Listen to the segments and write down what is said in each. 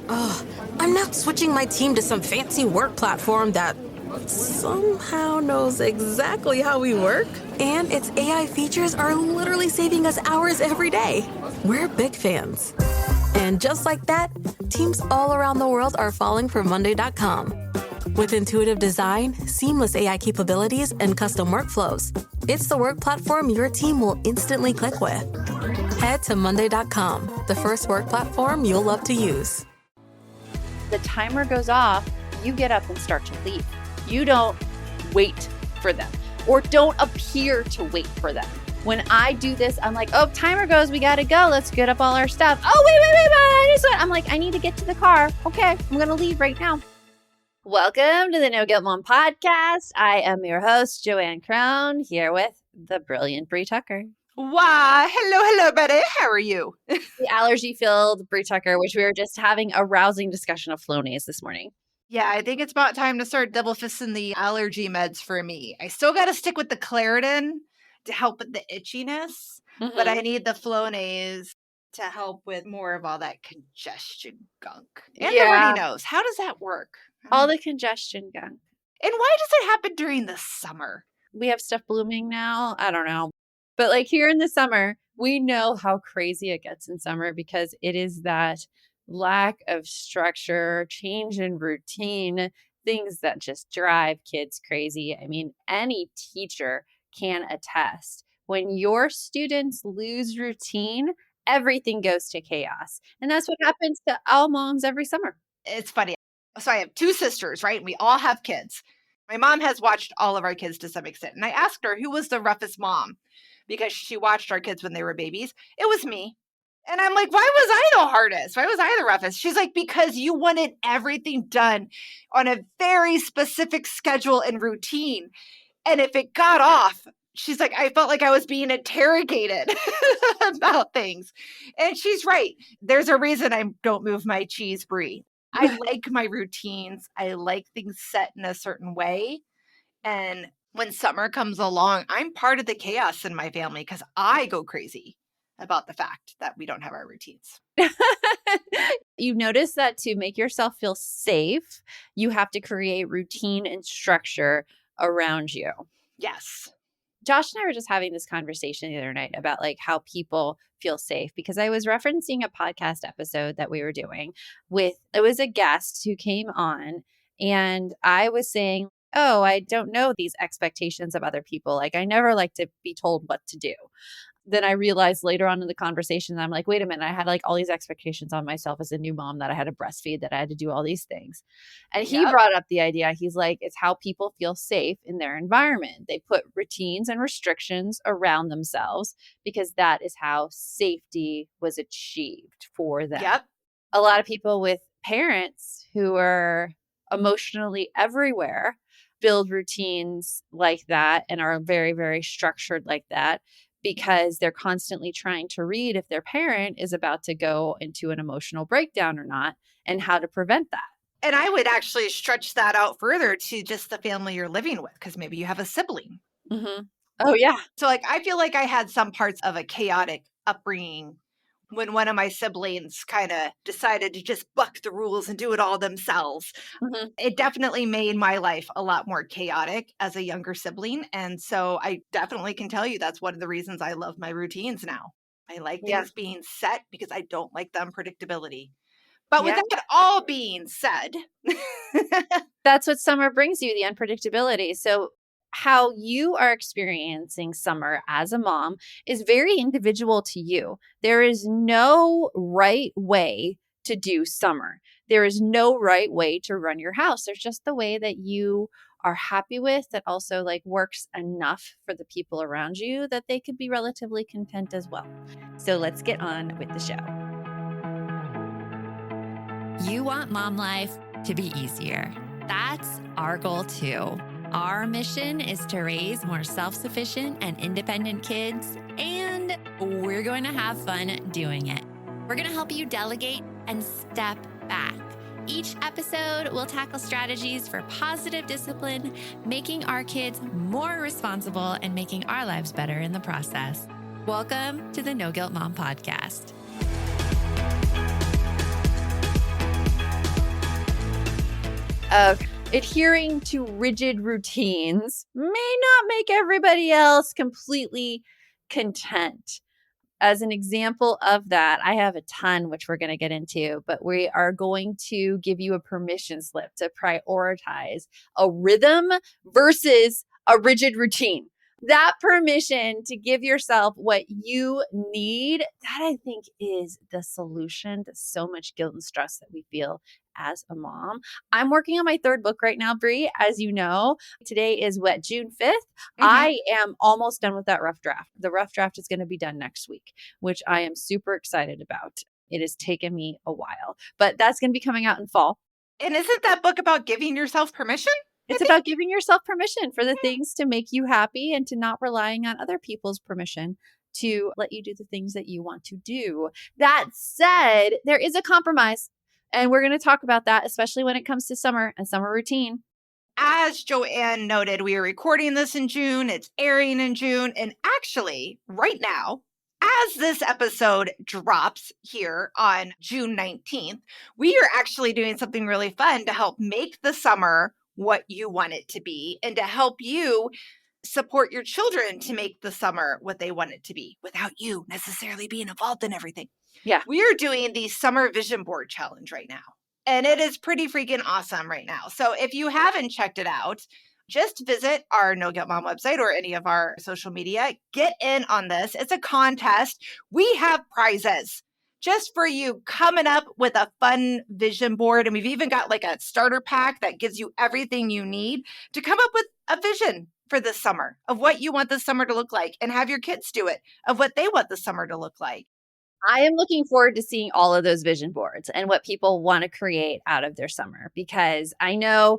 Ugh, I'm now switching my team to some fancy work platform that somehow knows exactly how we work. And its AI features are literally saving us hours every day. We're big fans. And just like that, teams all around the world are falling for Monday.com. With intuitive design, seamless AI capabilities, and custom workflows, it's the work platform your team will instantly click with. Head to Monday.com, the first work platform you'll love to use. The timer goes off, you get up and start to leave. You don't wait for them or don't appear to wait for them. When I do this, I'm like, oh, timer goes, we gotta go. Let's get up all our stuff. Oh, wait. I'm like, I need to get to the car. Okay, I'm gonna leave right now. Welcome to the No Guilt Mom podcast. I am your host, Joanne Crown, here with the brilliant Bree Tucker. Why, hello, buddy. How are you? The allergy-filled Bree Tucker, which we were just having a rousing discussion of Flonase this morning. Yeah, I think it's about time to start double fisting the allergy meds for me. I still got to stick with the Claritin to help with the itchiness, but I need the Flonase to help with more of all that congestion gunk. And the runny nose. How does that work? All the congestion gunk. And why does it happen during the summer? We have stuff blooming now. I don't know. But like here in the summer, we know how crazy it gets in summer because it is that lack of structure, change in routine, things that just drive kids crazy. I mean, any teacher can attest. When your students lose routine, everything goes to chaos. And that's what happens to all moms every summer. It's funny. So I have two sisters, right? And we all have kids. My mom has watched all of our kids to some extent. And I asked her who was the roughest mom because she watched our kids when they were babies. It was me. And I'm like, why was I the hardest? Why was I the roughest? She's like, because you wanted everything done on a very specific schedule and routine. And if it got off, she's like, I felt like I was being interrogated about things. And she's right. There's a reason I don't move my cheese, Brie. I like my routines. I like things set in a certain way. And when summer comes along, I'm part of the chaos in my family because I go crazy about the fact that we don't have our routines. You notice that to make yourself feel safe, you have to create routine and structure around you. Yes. Josh and I were just having this conversation the other night about like how people feel safe because I was referencing a podcast episode that we were doing with, it was a guest who came on and I was saying, oh, I don't know these expectations of other people. Like I never like to be told what to do. Then I realized later on in the conversation, I'm like, wait a minute, I had like all these expectations on myself as a new mom that I had to breastfeed, that I had to do all these things. And he brought up the idea. He's like, it's how people feel safe in their environment. They put routines and restrictions around themselves because that is how safety was achieved for them. Yep. A lot of people with parents who are emotionally everywhere build routines like that and are very, very structured like that, because they're constantly trying to read if their parent is about to go into an emotional breakdown or not and how to prevent that. And I would actually stretch that out further to just the family you're living with, because maybe you have a sibling. Mm-hmm. Oh, yeah. So like, I feel like I had some parts of a chaotic upbringing when one of my siblings kind of decided to just buck the rules and do it all themselves. Mm-hmm. It definitely made my life a lot more chaotic as a younger sibling. And so I definitely can tell you that's one of the reasons I love my routines now. I like things being set because I don't like the unpredictability. But with that all being said, that's what summer brings you, the unpredictability. So how you are experiencing summer as a mom is very individual to you. There is no right way to do summer. There is no right way to run your house. There's just the way that you are happy with that also like works enough for the people around you that they could be relatively content as well. So let's get on with the show. You want mom life to be easier. That's our goal too. Our mission is to raise more self-sufficient and independent kids, and we're going to have fun doing it. We're going to help you delegate and step back. Each episode will tackle strategies for positive discipline, making our kids more responsible and making our lives better in the process. Welcome to the No Guilt Mom podcast. Adhering to rigid routines may not make everybody else completely content. As an example of that, I have a ton, which we're going to get into, but we are going to give you a permission slip to prioritize a rhythm versus a rigid routine. That permission to give yourself what you need, that I think is the solution to so much guilt and stress that we feel as a mom. I'm working on my third book right now, Brie, as you know. Today is June 5th. I am almost done with that rough draft. The rough draft is going to be done next week, which I am super excited about. It has taken me a while, but that's going to be coming out in fall. And isn't that book about giving yourself permission? It's about giving yourself permission for the things to make you happy and to not relying on other people's permission to let you do the things that you want to do. That said, there is a compromise, and we're going to talk about that, especially when it comes to summer and summer routine. As Joanne noted, we are recording this in June. It's airing in June. And actually, right now, as this episode drops here on June 19th, we are actually doing something really fun to help make the summer what you want it to be and to help you support your children to make the summer what they want it to be without you necessarily being involved in everything. Yeah. We are doing the Summer Vision Board Challenge right now. And it is pretty freaking awesome right now. So if you haven't checked it out, just visit our No Guilt Mom website or any of our social media. Get in on this. It's a contest. We have prizes just for you coming up with a fun vision board. And we've even got like a starter pack that gives you everything you need to come up with a vision for this summer of what you want this summer to look like, and have your kids do it of what they want the summer to look like. I am looking forward to seeing all of those vision boards and what people want to create out of their summer, because I know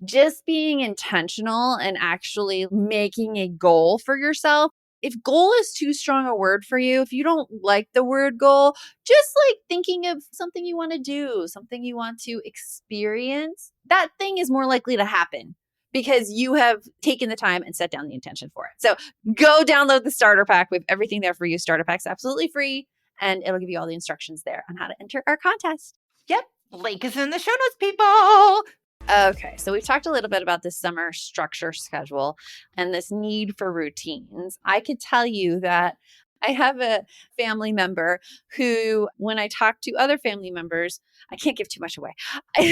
just being intentional and actually making a goal for yourself. If goal is too strong a word for you, if you don't like the word goal, just like thinking of something you want to do, something you want to experience, that thing is more likely to happen because you have taken the time and set down the intention for it. So go download the starter pack. We have everything there for you. Starter pack's absolutely free, and it'll give you all the instructions there on how to enter our contest. Yep. Link is in the show notes, people. Okay, so we've talked a little bit about this summer structure schedule and this need for routines. I could tell you that I have a family member who, when I talk to other family members, I can't give too much away. we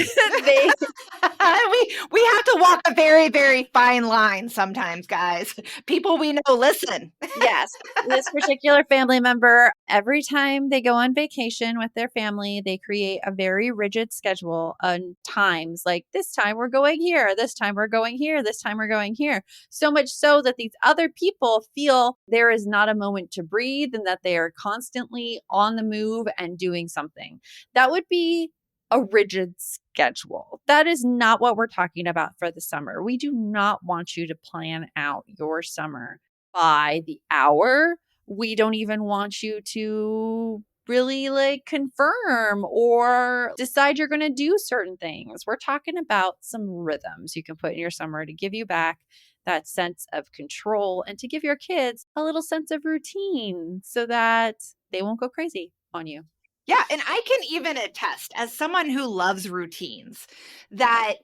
have to walk a very, very fine line sometimes, guys. People we know listen. Yes. This particular family member, every time they go on vacation with their family, they create a very rigid schedule on times. Like, this time we're going here, this time we're going here, this time we're going here. So much so that these other people feel there is not a moment to breathe and that they are constantly on the move and doing something. That would be a rigid schedule. That is not what we're talking about for the summer. We do not want you to plan out your summer by the hour. We don't even want you to really like confirm or decide you're going to do certain things. We're talking about some rhythms you can put in your summer to give you back that sense of control and to give your kids a little sense of routine so that they won't go crazy on you. Yeah, and I can even attest, as someone who loves routines, that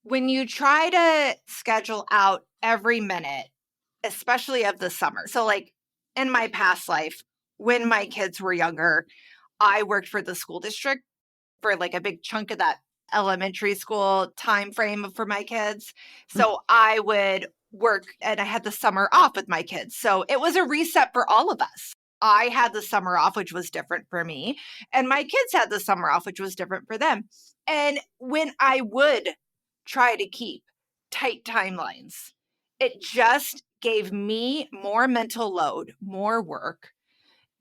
when you try to schedule out every minute, especially of the summer. So like in my past life, when my kids were younger, I worked for the school district for like a big chunk of that elementary school time frame for my kids. So I would work and I had the summer off with my kids. So it was a reset for all of us. I had the summer off, which was different for me. And my kids had the summer off, which was different for them. And when I would try to keep tight timelines, it just gave me more mental load, more work.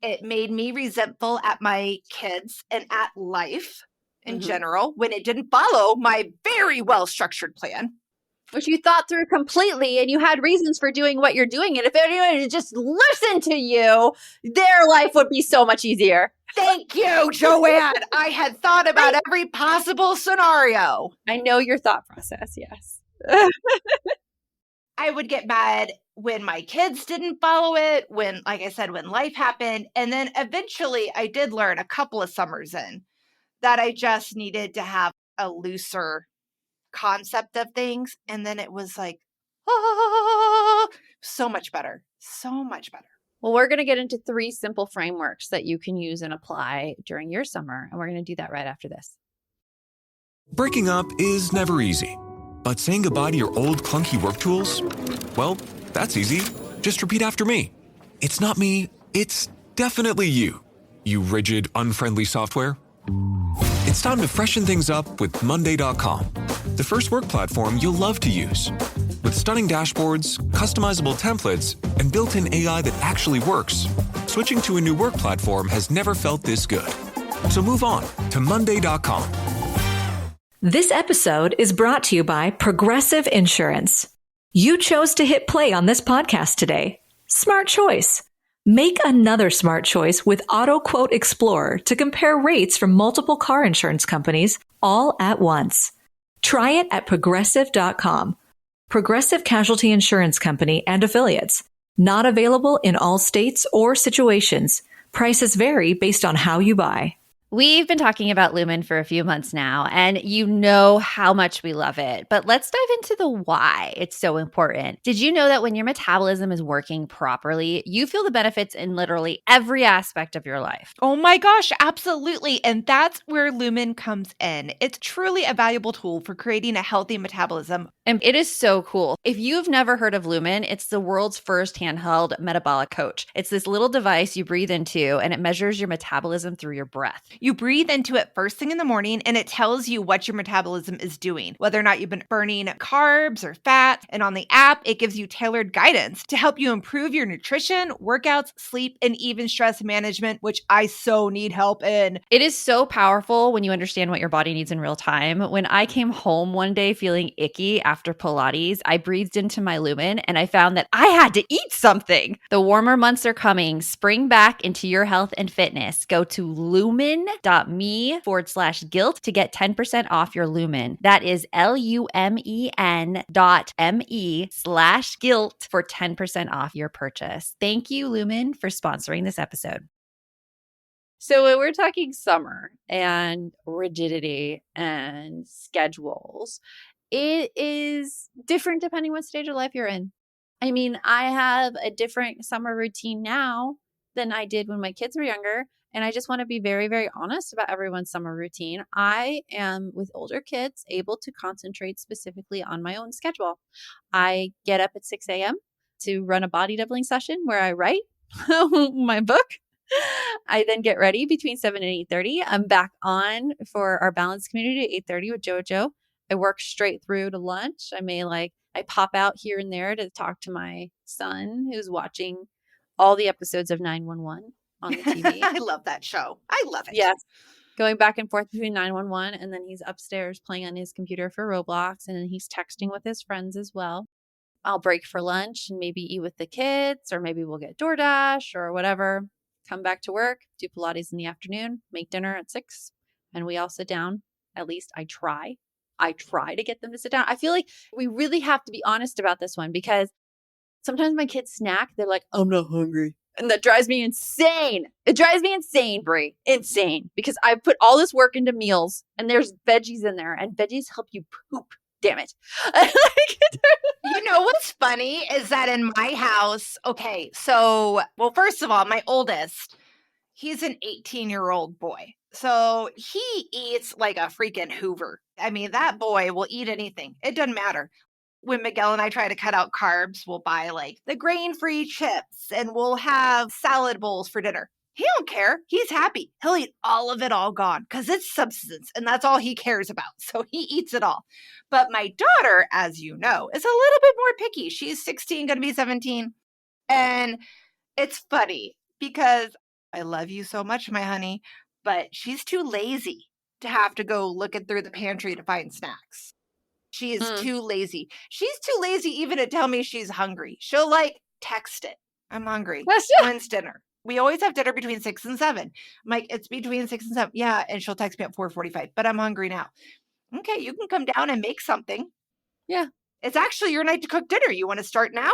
It made me resentful at my kids and at life in general when it didn't follow my very well-structured plan. Which you thought through completely and you had reasons for doing what you're doing. And if anyone had just listened to you, their life would be so much easier. Thank you, Joanne. I had thought about every possible scenario. I know your thought process, yes. I would get mad when my kids didn't follow it, when, like I said, when life happened. And then eventually I did learn a couple of summers in that I just needed to have a looser concept of things. And then it was like, so much better. So much better. Well, we're going to get into 3 simple frameworks that you can use and apply during your summer. And we're going to do that right after this. Breaking up is never easy. But saying goodbye to your old clunky work tools? Well, that's easy. Just repeat after me. It's not me, it's definitely you. You rigid, unfriendly software. It's time to freshen things up with Monday.com, the first work platform you'll love to use. With stunning dashboards, customizable templates, and built-in AI that actually works, switching to a new work platform has never felt this good. So move on to Monday.com. This episode is brought to you by Progressive Insurance. You chose to hit play on this podcast today. Smart choice. Make another smart choice with Auto Quote Explorer to compare rates from multiple car insurance companies all at once. Try it at Progressive.com. Progressive Casualty Insurance Company and Affiliates. Not available in all states or situations. Prices vary based on how you buy. We've been talking about Lumen for a few months now, and you know how much we love it. But let's dive into the why it's so important. Did you know that when your metabolism is working properly, you feel the benefits in literally every aspect of your life? Oh my gosh, absolutely. And that's where Lumen comes in. It's truly a valuable tool for creating a healthy metabolism. And it is so cool. If you've never heard of Lumen, it's the world's first handheld metabolic coach. It's this little device you breathe into, and it measures your metabolism through your breath. You breathe into it first thing in the morning, and it tells you what your metabolism is doing, whether or not you've been burning carbs or fat. And on the app, it gives you tailored guidance to help you improve your nutrition, workouts, sleep, and even stress management, which I so need help in. It is so powerful when you understand what your body needs in real time. When I came home one day feeling icky after Pilates, I breathed into my Lumen and I found that I had to eat something. The warmer months are coming. Spring back into your health and fitness. Go to lumen.me/guilt to get 10% off your Lumen. That is lumen.me/guilt for 10% off your purchase. Thank you, Lumen, for sponsoring this episode. So when we're talking summer and rigidity and schedules, it is different depending what stage of life you're in. I mean, I have a different summer routine now than I did when my kids were younger. And I just want to be very, very honest about everyone's summer routine. I am, with older kids, able to concentrate specifically on my own schedule. I get up at 6 a.m. to run a body doubling session where I write my book. I then get ready between 7 and 8:30. I'm back on for our balance community at 8:30 with JoJo. I work straight through to lunch. I pop out here and there to talk to my son who's watching all the episodes of 911 on the TV. I love that show. I love it. Yes. Going back and forth between 911, and then he's upstairs playing on his computer for Roblox, and then he's texting with his friends as well. I'll break for lunch and maybe eat with the kids, or maybe we'll get DoorDash or whatever. Come back to work, do Pilates in the afternoon, make dinner at 6, and we all sit down. At least I try. I try to get them to sit down. I feel like we really have to be honest about this one because sometimes my kids snack. They're like, I'm not hungry. And that drives me insane. It drives me insane, Brie. Insane. Because I put all this work into meals and there's veggies in there and veggies help you poop. Damn it. You know what's funny is that in my house, first of all, my oldest, he's an 18-year-old boy. So he eats like a freaking Hoover. I mean, that boy will eat anything. It doesn't matter. When Miguel and I try to cut out carbs, we'll buy like the grain-free chips and we'll have salad bowls for dinner. He don't care. He's happy. He'll eat all of it all gone because it's substance and that's all he cares about. So he eats it all. But my daughter, as you know, is a little bit more picky. She's 16, going to be 17. And it's funny because I love you so much, my honey, but she's too lazy to have to go looking through the pantry to find snacks. She is too lazy. She's too lazy even to tell me she's hungry. She'll text it. I'm hungry. When's dinner? We always have dinner between 6 and 7. I'm like, it's between 6 and 7. Yeah. And she'll text me at 4:45, but I'm hungry now. Okay. You can come down and make something. Yeah. It's actually your night to cook dinner. You want to start now?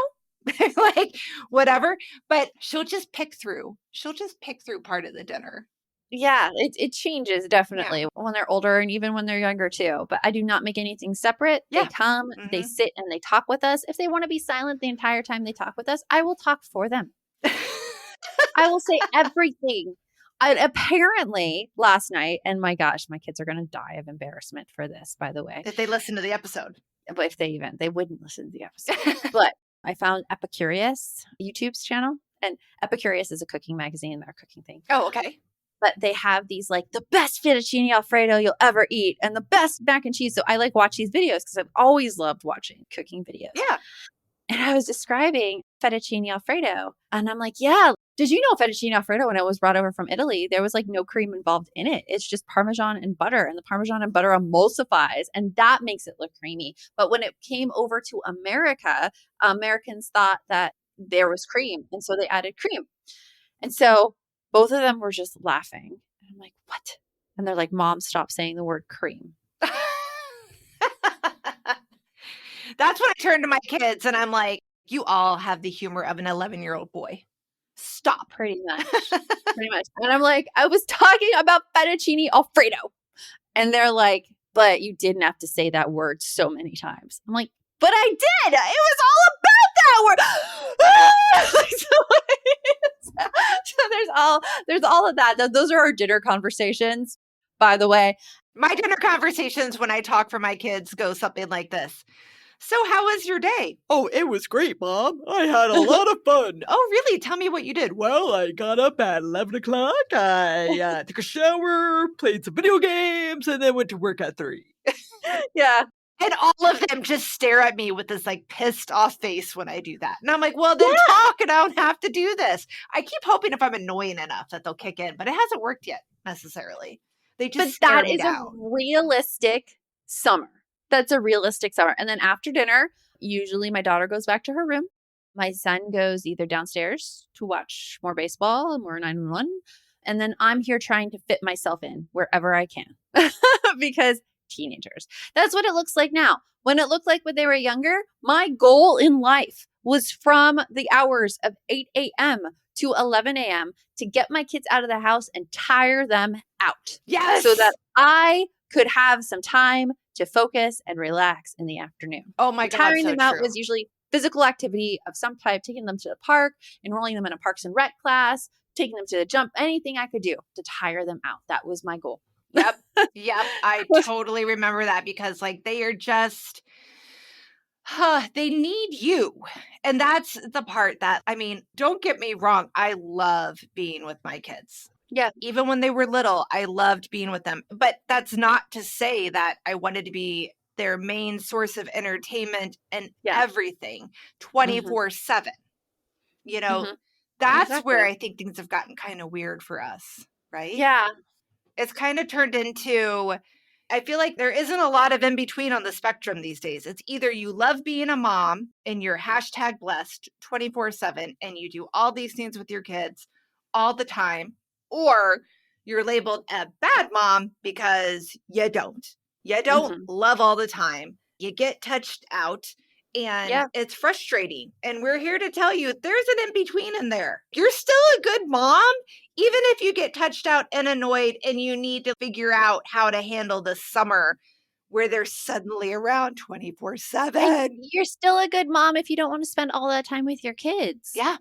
Whatever. But she'll just pick through. She'll just pick through part of the dinner. Yeah, it changes definitely when they're older and even when they're younger too. But I do not make anything separate. They Yeah. come, they sit and they talk with us. If they want to be silent the entire time they talk with us, I will talk for them. I will say everything. Apparently last night, and my gosh, my kids are going to die of embarrassment for this, by the way. If they listen to the episode. But if they wouldn't listen to the episode. But I found Epicurious YouTube's channel, and Epicurious is a cooking magazine, they're a cooking thing. Oh, okay. But they have these like the best fettuccine alfredo you'll ever eat and the best mac and cheese. So I like watch these videos because I've always loved watching cooking videos. Yeah. And I was describing fettuccine alfredo, and I'm like, yeah, did you know fettuccine alfredo, when it was brought over from Italy, there was like no cream involved in it. It's just Parmesan and butter, and the Parmesan and butter emulsifies, and that makes it look creamy. But when it came over to America, Americans thought that there was cream, and so they added cream. And so both of them were just laughing. And I'm like, what? And they're like, Mom, stop saying the word cream. That's when I turn to my kids and I'm like, you all have the humor of an 11-year-old boy. Stop. Pretty much. Pretty much. And I'm like, I was talking about fettuccine alfredo. And they're like, but you didn't have to say that word so many times. I'm like, but I did. It was all about that word. So there's all of that. Those are our dinner conversations, by the way. My dinner conversations when I talk for my kids go something like this. So how was your day? Oh, it was great, Mom. I had a lot of fun. Oh, really? Tell me what you did. Well, I got up at 11 o'clock. I took a shower, played some video games, and then went to work at 3. Yeah. And all of them just stare at me with this like pissed off face when I do that. And I'm like, well, then talk and I don't have to do this. I keep hoping if I'm annoying enough that they'll kick in, but it hasn't worked yet necessarily. They just stare me down. A realistic summer. That's a realistic summer. And then after dinner, usually my daughter goes back to her room. My son goes either downstairs to watch more baseball and more 911. And then I'm here trying to fit myself in wherever I can because teenagers. That's what it looks like now. When it looked like when they were younger, my goal in life was from the hours of 8 a.m. to 11 a.m. to get my kids out of the house and tire them out. Yes. So that I could have some time to focus and relax in the afternoon. Oh my God. Tiring so them out true. was usually physical activity of some type, taking them to the park, enrolling them in a Parks and Rec class, taking them to the jump, anything I could do to tire them out. That was my goal. Yep. I totally remember that because like they are just, they need you. And that's the part that, I mean, don't get me wrong. I love being with my kids. Yeah. Even when they were little, I loved being with them. But that's not to say that I wanted to be their main source of entertainment and everything 24/7. You know, that's where I think things have gotten kind of weird for us, right? Yeah. It's kind of turned into, I feel like there isn't a lot of in between on the spectrum these days. It's either you love being a mom and you're #blessed 24/7 and you do all these things with your kids all the time, or you're labeled a bad mom because you don't. You don't love all the time. You get touched out and it's frustrating. And we're here to tell you there's an in-between in there. You're still a good mom, even if you get touched out and annoyed and you need to figure out how to handle the summer where they're suddenly around 24/7. And you're still a good mom if you don't want to spend all that time with your kids. Yeah.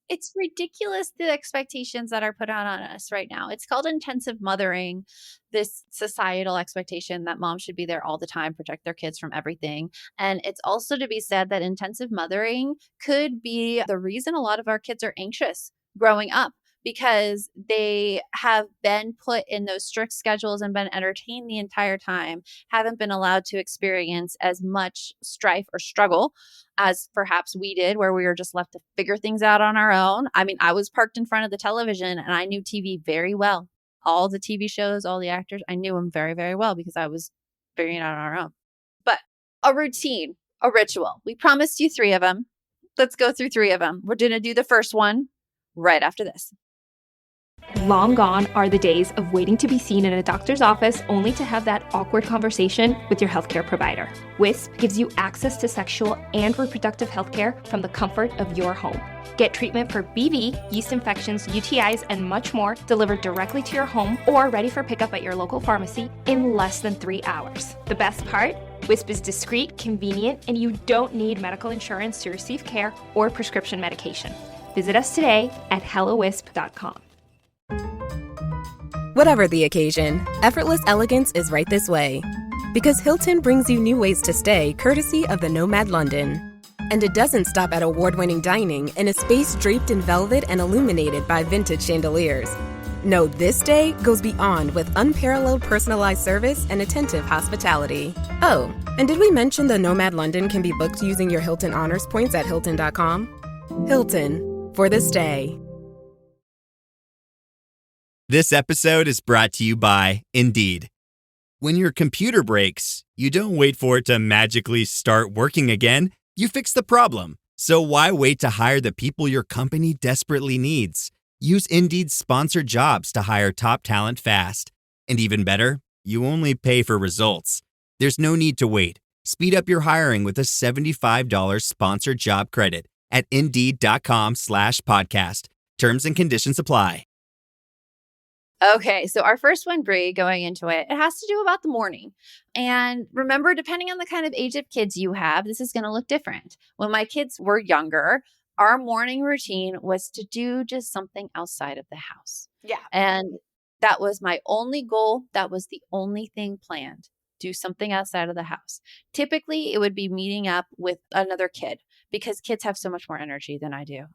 It's ridiculous, the expectations that are put on us right now. It's called intensive mothering, this societal expectation that moms should be there all the time, protect their kids from everything. And it's also to be said that intensive mothering could be the reason a lot of our kids are anxious growing up, because they have been put in those strict schedules and been entertained the entire time, haven't been allowed to experience as much strife or struggle as perhaps we did, where we were just left to figure things out on our own. I mean, I was parked in front of the television and I knew TV very well. All the TV shows, all the actors, I knew them very, very well because I was figuring it out on our own. But a routine, a ritual. We promised you 3 of them. Let's go through 3 of them. We're going to do the first one right after this. Long gone are the days of waiting to be seen in a doctor's office only to have that awkward conversation with your healthcare provider. Wisp gives you access to sexual and reproductive healthcare from the comfort of your home. Get treatment for BV, yeast infections, UTIs, and much more delivered directly to your home or ready for pickup at your local pharmacy in less than 3 hours. The best part? Wisp is discreet, convenient, and you don't need medical insurance to receive care or prescription medication. Visit us today at hellowisp.com. Whatever the occasion, effortless elegance is right this way. Because Hilton brings you new ways to stay courtesy of the Nomad London. And it doesn't stop at award-winning dining in a space draped in velvet and illuminated by vintage chandeliers. No, this day goes beyond with unparalleled personalized service and attentive hospitality. Oh, and did we mention the Nomad London can be booked using your Hilton Honors points at Hilton.com? Hilton, for the stay. This episode is brought to you by Indeed. When your computer breaks, you don't wait for it to magically start working again. You fix the problem. So why wait to hire the people your company desperately needs? Use Indeed's sponsored jobs to hire top talent fast. And even better, you only pay for results. There's no need to wait. Speed up your hiring with a $75 sponsored job credit at Indeed.com/podcast. Terms and conditions apply. Okay, so our first one, Brie, going into it, it has to do about the morning. And remember, depending on the kind of age of kids you have, this is going to look different. When my kids were younger, our morning routine was to do just something outside of the house. Yeah. And that was my only goal. That was the only thing planned. Do something outside of the house. Typically, it would be meeting up with another kid because kids have so much more energy than I do.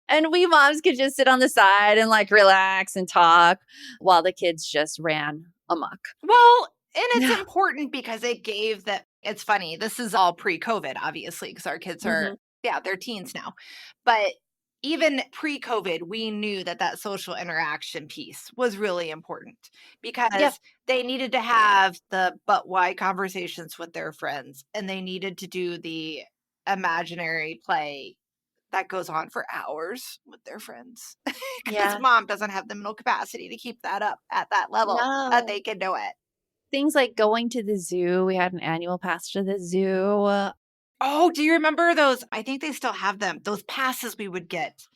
And we moms could just sit on the side and like relax and talk while the kids just ran amok. Well, and it's important because it gave that. It's funny. This is all pre-COVID, obviously, because our kids are, they're teens now. But even pre-COVID, we knew that social interaction piece was really important because they needed to have the but why conversations with their friends, and they needed to do the imaginary play that goes on for hours with their friends because mom doesn't have the mental capacity to keep that up at that level that they can do it. Things like going to the zoo. We had an annual pass to the zoo. Oh, do you remember those? I think they still have them. Those passes we would get.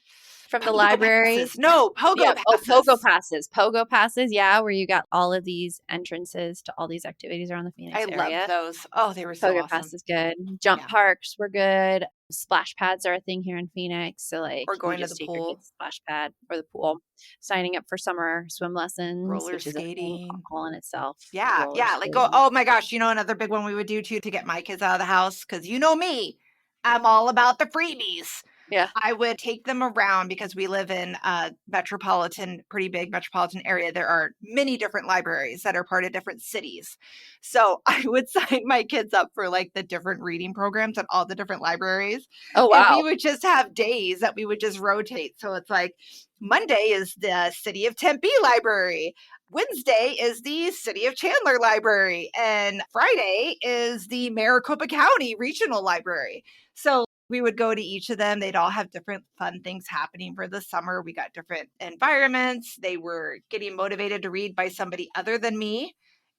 From the library? Passes. No, pogo passes. Oh, pogo passes. Pogo passes, where you got all of these entrances to all these activities around the Phoenix area. I love those. Oh, they were so pogo awesome. Passes good. Jump parks were good. Splash pads are a thing here in Phoenix. So like, or going to the pool, splash pad or the pool. Signing up for summer swim lessons, roller skating, all in itself. Yeah. Like oh my gosh, another big one we would do too to get my kids out of the house because me, I'm all about the freebies. Yeah. I would take them around because we live in a pretty big metropolitan area. There are many different libraries that are part of different cities. So I would sign my kids up for like the different reading programs at all the different libraries. Oh, wow. And we would just have days that we would just rotate. So it's like Monday is the City of Tempe Library. Wednesday is the City of Chandler Library. And Friday is the Maricopa County Regional Library. So we would go to each of them. They'd all have different fun things happening for the summer. We got different environments. They were getting motivated to read by somebody other than me.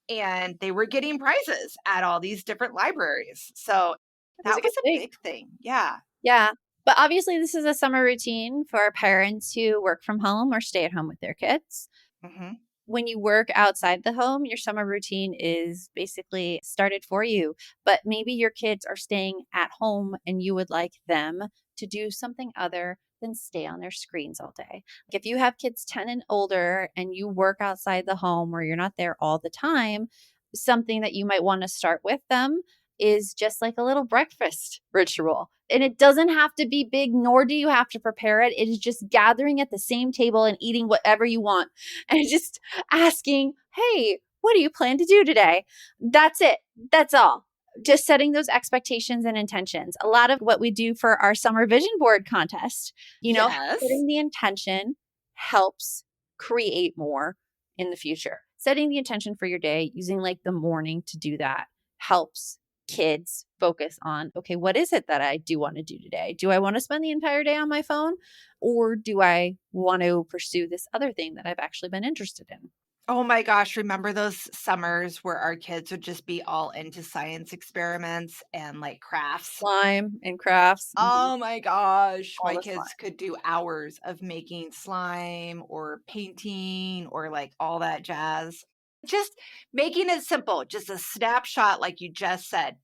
And they were getting prizes at all these different libraries. So that was a big thing. Yeah. Yeah. But obviously, this is a summer routine for parents who work from home or stay at home with their kids. Mm-hmm. When you work outside the home, your summer routine is basically started for you. But maybe your kids are staying at home and you would like them to do something other than stay on their screens all day. If you have kids 10 and older and you work outside the home where you're not there all the time, something that you might want to start with them is just like a little breakfast ritual. And it doesn't have to be big, nor do you have to prepare it. It is just gathering at the same table and eating whatever you want and just asking, hey, what do you plan to do today? That's it. That's all. Just setting those expectations and intentions. A lot of what we do for our summer vision board contest, setting the intention helps create more in the future. Setting the intention for your day, using like the morning to do that helps kids focus on, okay, what is it that I do want to do today? Do I want to spend the entire day on my phone, or do I want to pursue this other thing that I've actually been interested in? Oh my gosh, remember those summers where our kids would just be all into science experiments and like crafts? Slime and crafts. Oh my gosh, All my the slime. kids could do hours of making slime or painting or like all that jazz. Just making it simple, just a snapshot, like you just said.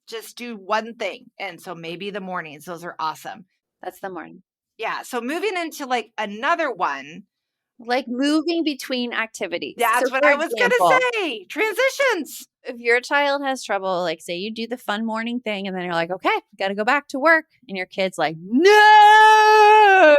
Just do one thing. And so maybe the mornings, those are awesome. That's the morning. Yeah. So moving into like another one. Like moving between activities. That's So what for I was going example, to say. Transitions. if your child has trouble, like say you do the fun morning thing and then you're like, okay, got to go back to work. And your kid's like, no.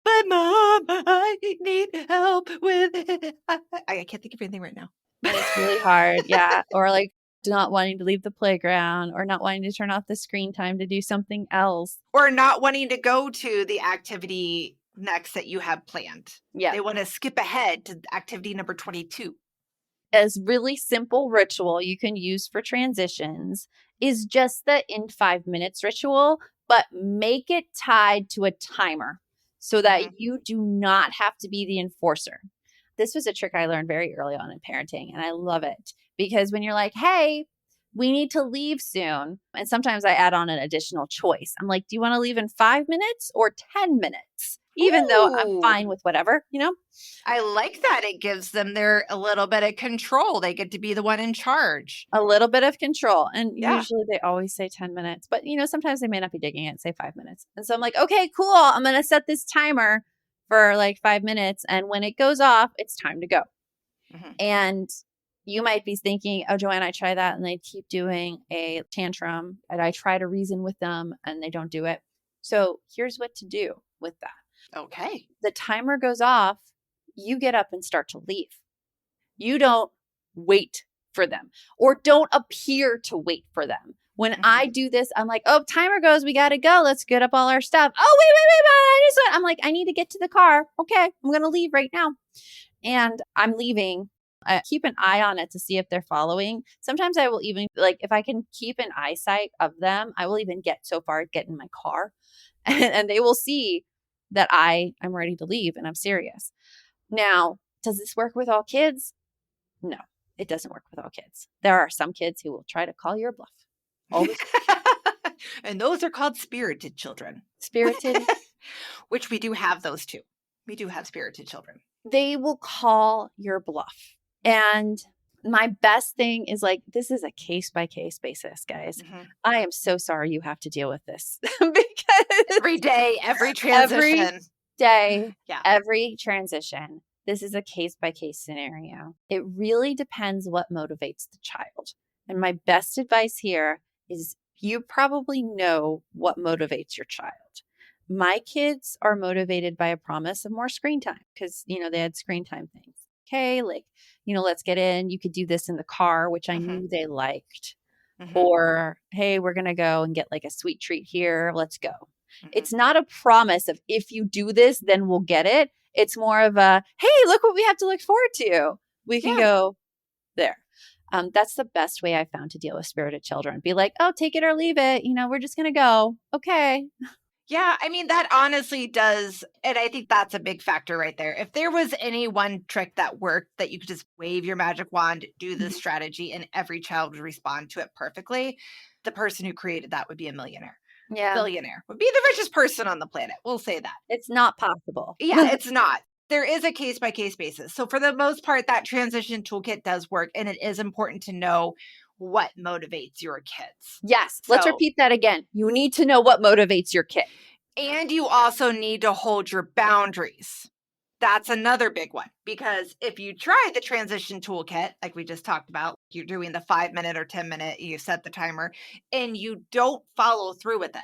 But mom, I need help with it. I can't think of anything right now. And it's really hard. Yeah. Or like not wanting to leave the playground or not wanting to turn off the screen time to do something else. Or not wanting to go to the activity next that you have planned. Yeah. They want to skip ahead to activity number 22. As really simple ritual you can use for transitions is just the in 5 minutes ritual, but make it tied to a timer so that you do not have to be the enforcer. This was a trick I learned very early on in parenting, and I love it because when you're like, hey, we need to leave soon. And sometimes I add on an additional choice. I'm like, do you want to leave in 5 minutes or 10 minutes? Even though I'm fine with whatever, you know? I like that. It gives them a little bit of control. They get to be the one in charge. A little bit of control. And usually they always say 10 minutes, but sometimes they may not be digging it and say 5 minutes. And so I'm like, okay, cool. I'm going to set this timer for like 5 minutes. And when it goes off, it's time to go. And you might be thinking, oh, Joanne, I try that and they keep doing a tantrum and I try to reason with them and they don't do it. So here's what to do with that. Okay. The timer goes off, you get up and start to leave. You don't wait for them or don't appear to wait for them. When I do this, I'm like, oh, timer goes, we got to go. Let's get up all our stuff. Oh, wait. I'm like, I need to get to the car. Okay, I'm going to leave right now. And I'm leaving. I keep an eye on it to see if they're following. Sometimes I will even, like, if I can keep an eyesight of them, I will even get so far, get in my car and they will see that I'm ready to leave and I'm serious. Now, does this work with all kids? No, it doesn't work with all kids. There are some kids who will try to call your bluff. And those are called spirited children. Spirited. Which we do have those too. We do have spirited children. They will call your bluff. And my best thing is like, this is a case by case basis, guys. I am so sorry you have to deal with this because every day, every transition. Every day, every transition. This is a case by case scenario. It really depends what motivates the child. And my best advice here is you probably know what motivates your child. My kids are motivated by a promise of more screen time because, they had screen time things. Okay, like, let's get in. You could do this in the car, which I knew they liked. Or, hey, we're going to go and get like a sweet treat here. Let's go. It's not a promise of if you do this, then we'll get it. It's more of a, hey, look what we have to look forward to. We can go there. That's the best way I found to deal with spirited children. Be like, oh, take it or leave it. We're just going to go. Okay. Yeah, I mean, that honestly does. And I think that's a big factor right there. If there was any one trick that worked that you could just wave your magic wand, do this strategy, and every child would respond to it perfectly, the person who created that would be a millionaire. Yeah. Billionaire. Would be the richest person on the planet. We'll say that. It's not possible. Yeah, it's not. There is a case by case basis. So for the most part, that transition toolkit does work. And it is important to know what motivates your kids. Yes. Let's repeat that again. You need to know what motivates your kid. And you also need to hold your boundaries. That's another big one, because if you try the transition toolkit, like we just talked about, you're doing the 5 minute or 10 minute, you set the timer and you don't follow through with it.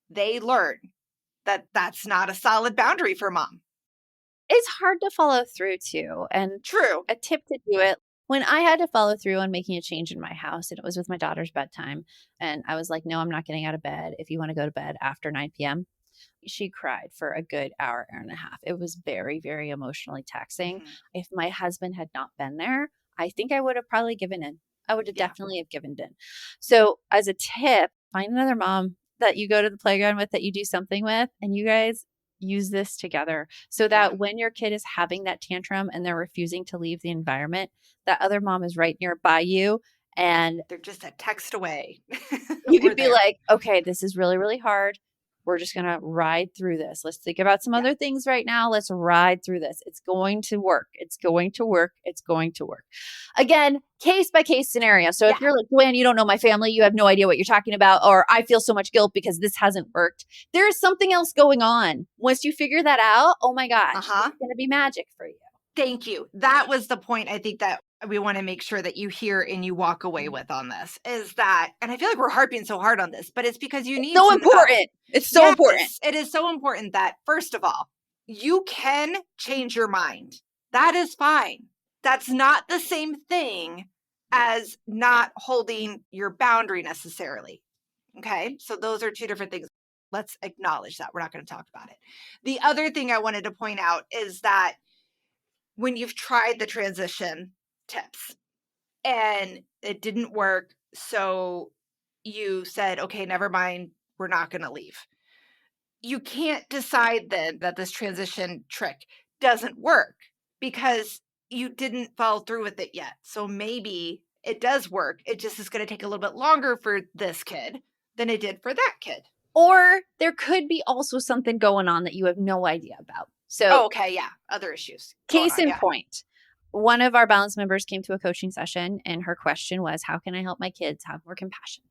They learn that that's not a solid boundary for mom. It's hard to follow through too. And true. A tip to do it. When I had to follow through on making a change in my house, and it was with my daughter's bedtime, and I was like, no, I'm not getting out of bed if you want to go to bed after 9 p.m. She cried for a good hour and a half. It was very, very emotionally taxing. If my husband had not been there, I think I would have probably given in. I would have Yeah. definitely have given in. So as a tip, find another mom that you go to the playground with, that you do something with, and you guys use this together so that when your kid is having that tantrum and they're refusing to leave the environment, that other mom is right nearby you. And They're just a text away. you We're could be there. like, okay, this is really, really hard. We're just going to ride through this. Let's think about some other things right now. Let's ride through this. It's going to work. It's going to work. It's going to work. Again, case by case scenario. So if you're like, Joanne, you don't know my family, you have no idea what you're talking about, or I feel so much guilt because this hasn't worked. There is something else going on. Once you figure that out, oh my gosh, it's going to be magic for you. Thank you. That was the point I think that we want to make sure that you hear and you walk away with on this is that, and I feel like we're harping so hard on this, but it's because you need so to important. know. It's so important. It is so important that, first of all, you can change your mind. That is fine. That's not the same thing as not holding your boundary necessarily. Okay. So those are two different things. Let's acknowledge that. We're not going to talk about it. The other thing I wanted to point out is that when you've tried the transition tips and it didn't work, so you said, okay, never mind, we're not going to leave. You can't decide then that this transition trick doesn't work because you didn't follow through with it yet. So maybe it does work. It just is going to take a little bit longer for this kid than it did for that kid. Or there could be also something going on that you have no idea about. So, other issues. Case in point, one of our balance members came to a coaching session and her question was, how can I help my kids have more compassion?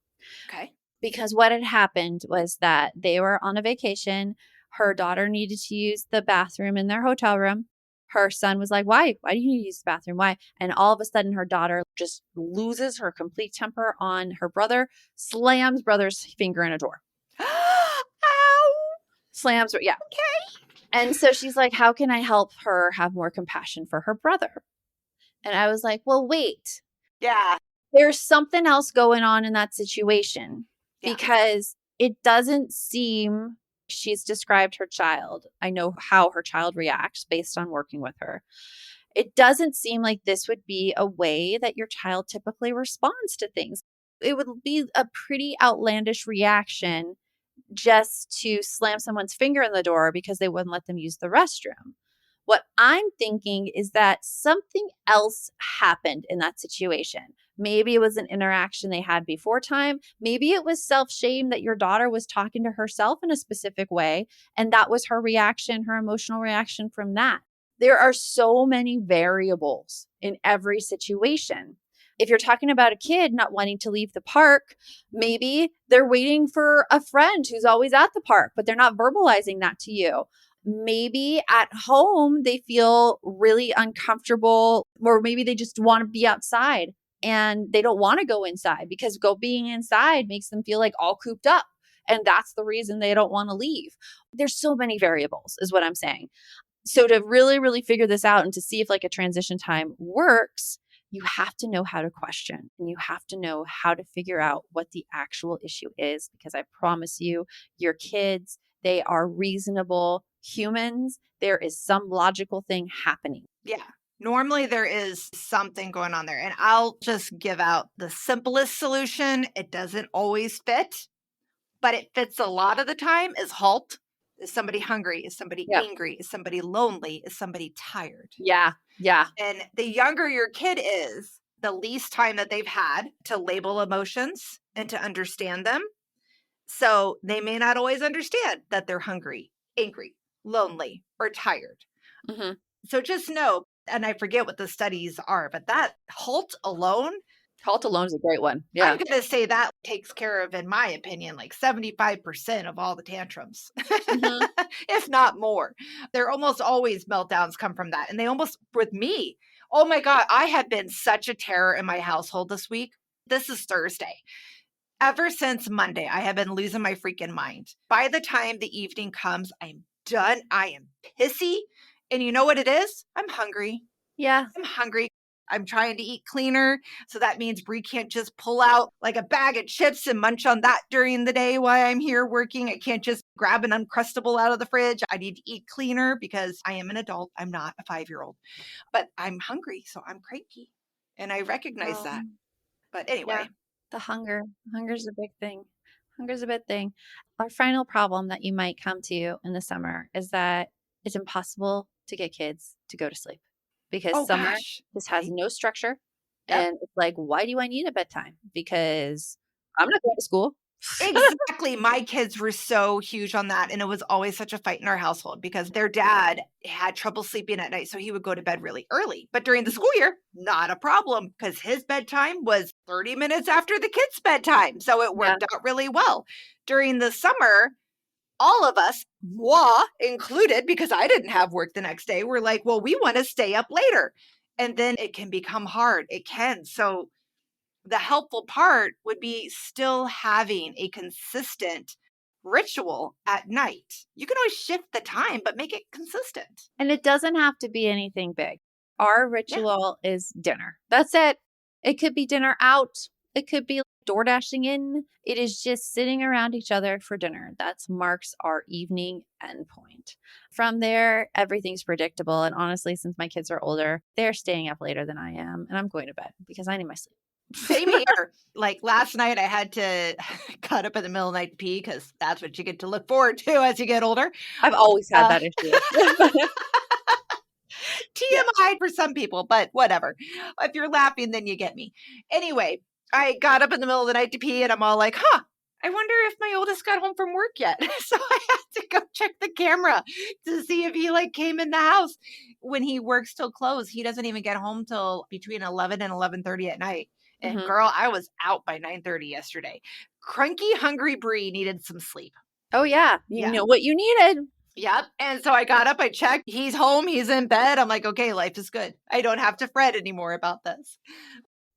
Okay. Because what had happened was that they were on a vacation. Her daughter needed to use the bathroom in their hotel room. Her son was like, why? Why do you need to use the bathroom? Why? And all of a sudden, her daughter just loses her complete temper on her brother, slams brother's finger in a door. Ow! Slams, yeah. Okay. And so she's like, how can I help her have more compassion for her brother? And I was like, well, wait. Yeah. There's something else going on in that situation because it doesn't seem, she's described her child. I know how her child reacts based on working with her. It doesn't seem like this would be a way that your child typically responds to things. It would be a pretty outlandish reaction just to slam someone's finger in the door because they wouldn't let them use the restroom. What I'm thinking is that something else happened in that situation. Maybe it was an interaction they had before time. Maybe it was self-shame that your daughter was talking to herself in a specific way. And that was her reaction, her emotional reaction from that. There are so many variables in every situation. If you're talking about a kid not wanting to leave the park, maybe they're waiting for a friend who's always at the park, but they're not verbalizing that to you. Maybe at home, they feel really uncomfortable, or maybe they just want to be outside and they don't want to go inside because being inside makes them feel like all cooped up. And that's the reason they don't want to leave. There's so many variables is what I'm saying. So to really, really figure this out and to see if like a transition time works, you have to know how to question and you have to know how to figure out what the actual issue is, because I promise you, your kids, they are reasonable humans. There is some logical thing happening. Yeah. Normally there is something going on there. And I'll just give out the simplest solution. It doesn't always fit, but it fits a lot of the time is halt. Is somebody hungry? Is somebody angry? Is somebody lonely? Is somebody tired? Yeah. Yeah. And the younger your kid is, the least time that they've had to label emotions and to understand them. So they may not always understand that they're hungry, angry, lonely, or tired. Mm-hmm. So just know, and I forget what the studies are, but that halt alone is a great one. Yeah. I'm going to say that takes care of, in my opinion, like 75% of all the tantrums, if not more. There almost always meltdowns come from that. And they almost, with me, oh my God, I have been such a terror in my household this week. This is Thursday. Ever since Monday, I have been losing my freaking mind. By the time the evening comes, I'm done. I am pissy. And you know what it is? I'm hungry. Yeah. I'm hungry. I'm trying to eat cleaner. So that means Bree can't just pull out like a bag of chips and munch on that during the day while I'm here working. I can't just grab an Uncrustable out of the fridge. I need to eat cleaner because I am an adult. I'm not a 5-year-old, but I'm hungry. So I'm cranky. And I recognize that. But anyway. Yeah. The hunger. Hunger's a big thing. Hunger's a big thing. Our final problem that you might come to in the summer is that it's impossible to get kids to go to sleep because summer Gosh. just has no structure. Yep. And it's like, why do I need a bedtime? Because I'm not going to school. Exactly. My kids were so huge on that. And it was always such a fight in our household because their dad had trouble sleeping at night. So he would go to bed really early. But during the school year, not a problem because his bedtime was 30 minutes after the kids' bedtime. So it worked out really well. During the summer, all of us, moi included, because I didn't have work the next day, were like, well, we want to stay up later. And then it can become hard. It can. So the helpful part would be still having a consistent ritual at night. You can always shift the time, but make it consistent. And it doesn't have to be anything big. Our ritual is dinner. That's it. It could be dinner out. It could be door dashing in. It is just sitting around each other for dinner. That marks our evening endpoint. From there, everything's predictable. And honestly, since my kids are older, they're staying up later than I am. And I'm going to bed because I need my sleep. Same here. Like last night, I had to got up in the middle of the night to pee because that's what you get to look forward to as you get older. I've always had that issue. TMI for some people, but whatever. If you're laughing, then you get me. Anyway, I got up in the middle of the night to pee and I'm all like, I wonder if my oldest got home from work yet. So I had to go check the camera to see if he came in the house. When he works till close, he doesn't even get home till between 11 and 11:30 at night. And girl, I was out by 9:30 yesterday. Cranky, hungry Bree needed some sleep. Oh, yeah. You know what you needed. Yep. And so I got up, I checked. He's home. He's in bed. I'm like, okay, life is good. I don't have to fret anymore about this.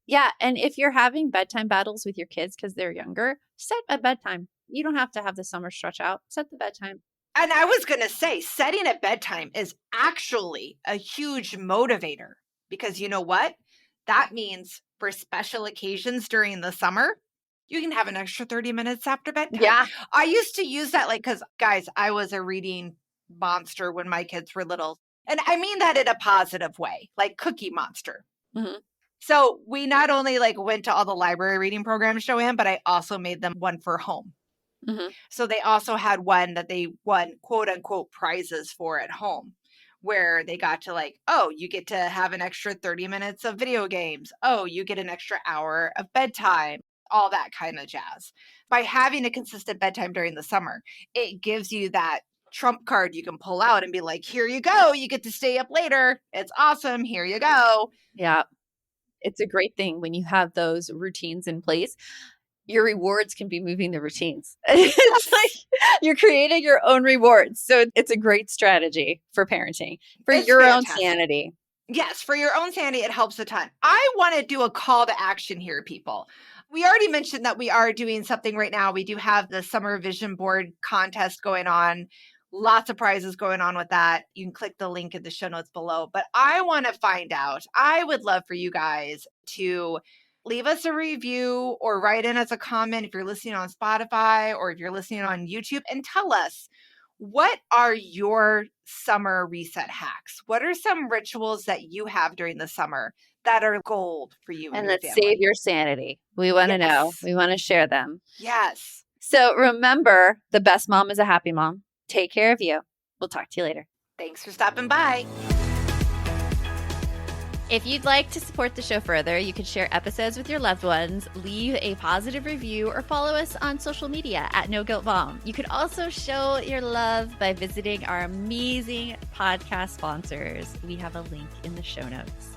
Yeah. And if you're having bedtime battles with your kids because they're younger, set a bedtime. You don't have to have the summer stretch out. Set the bedtime. And I was going to say, setting a bedtime is actually a huge motivator because you know what? That means for special occasions during the summer, you can have an extra 30 minutes after bedtime. Yeah. I used to use that because, guys, I was a reading monster when my kids were little. And I mean that in a positive way, like Cookie Monster. Mm-hmm. So we not only went to all the library reading programs, Joanne, but I also made them one for home. Mm-hmm. So they also had one that they won quote unquote prizes for at home, where they got to you get to have an extra 30 minutes of video games. Oh, you get an extra hour of bedtime, all that kind of jazz. By having a consistent bedtime during the summer, it gives you that trump card you can pull out and be like, here you go. You get to stay up later. It's awesome. Here you go. Yeah. It's a great thing when you have those routines in place. Your rewards can be moving the routines. It's like you're creating your own rewards. So it's a great strategy for parenting, for your own sanity. Yes, for your own sanity, it helps a ton. I want to do a call to action here, people. We already mentioned that we are doing something right now. We do have the Summer Vision Board contest going on. Lots of prizes going on with that. You can click the link in the show notes below. But I want to find out. I would love for you guys to leave us a review or write in as a comment if you're listening on Spotify or if you're listening on YouTube, and tell us, what are your summer reset hacks? What are some rituals that you have during the summer that are gold for you and that your family? save your sanity? We want to know. We want to share them. Yes. So remember, the best mom is a happy mom. Take care of you. We'll talk to you later. Thanks for stopping by. If you'd like to support the show further, you can share episodes with your loved ones, leave a positive review, or follow us on social media at No Guilt Mom. You could also show your love by visiting our amazing podcast sponsors. We have a link in the show notes.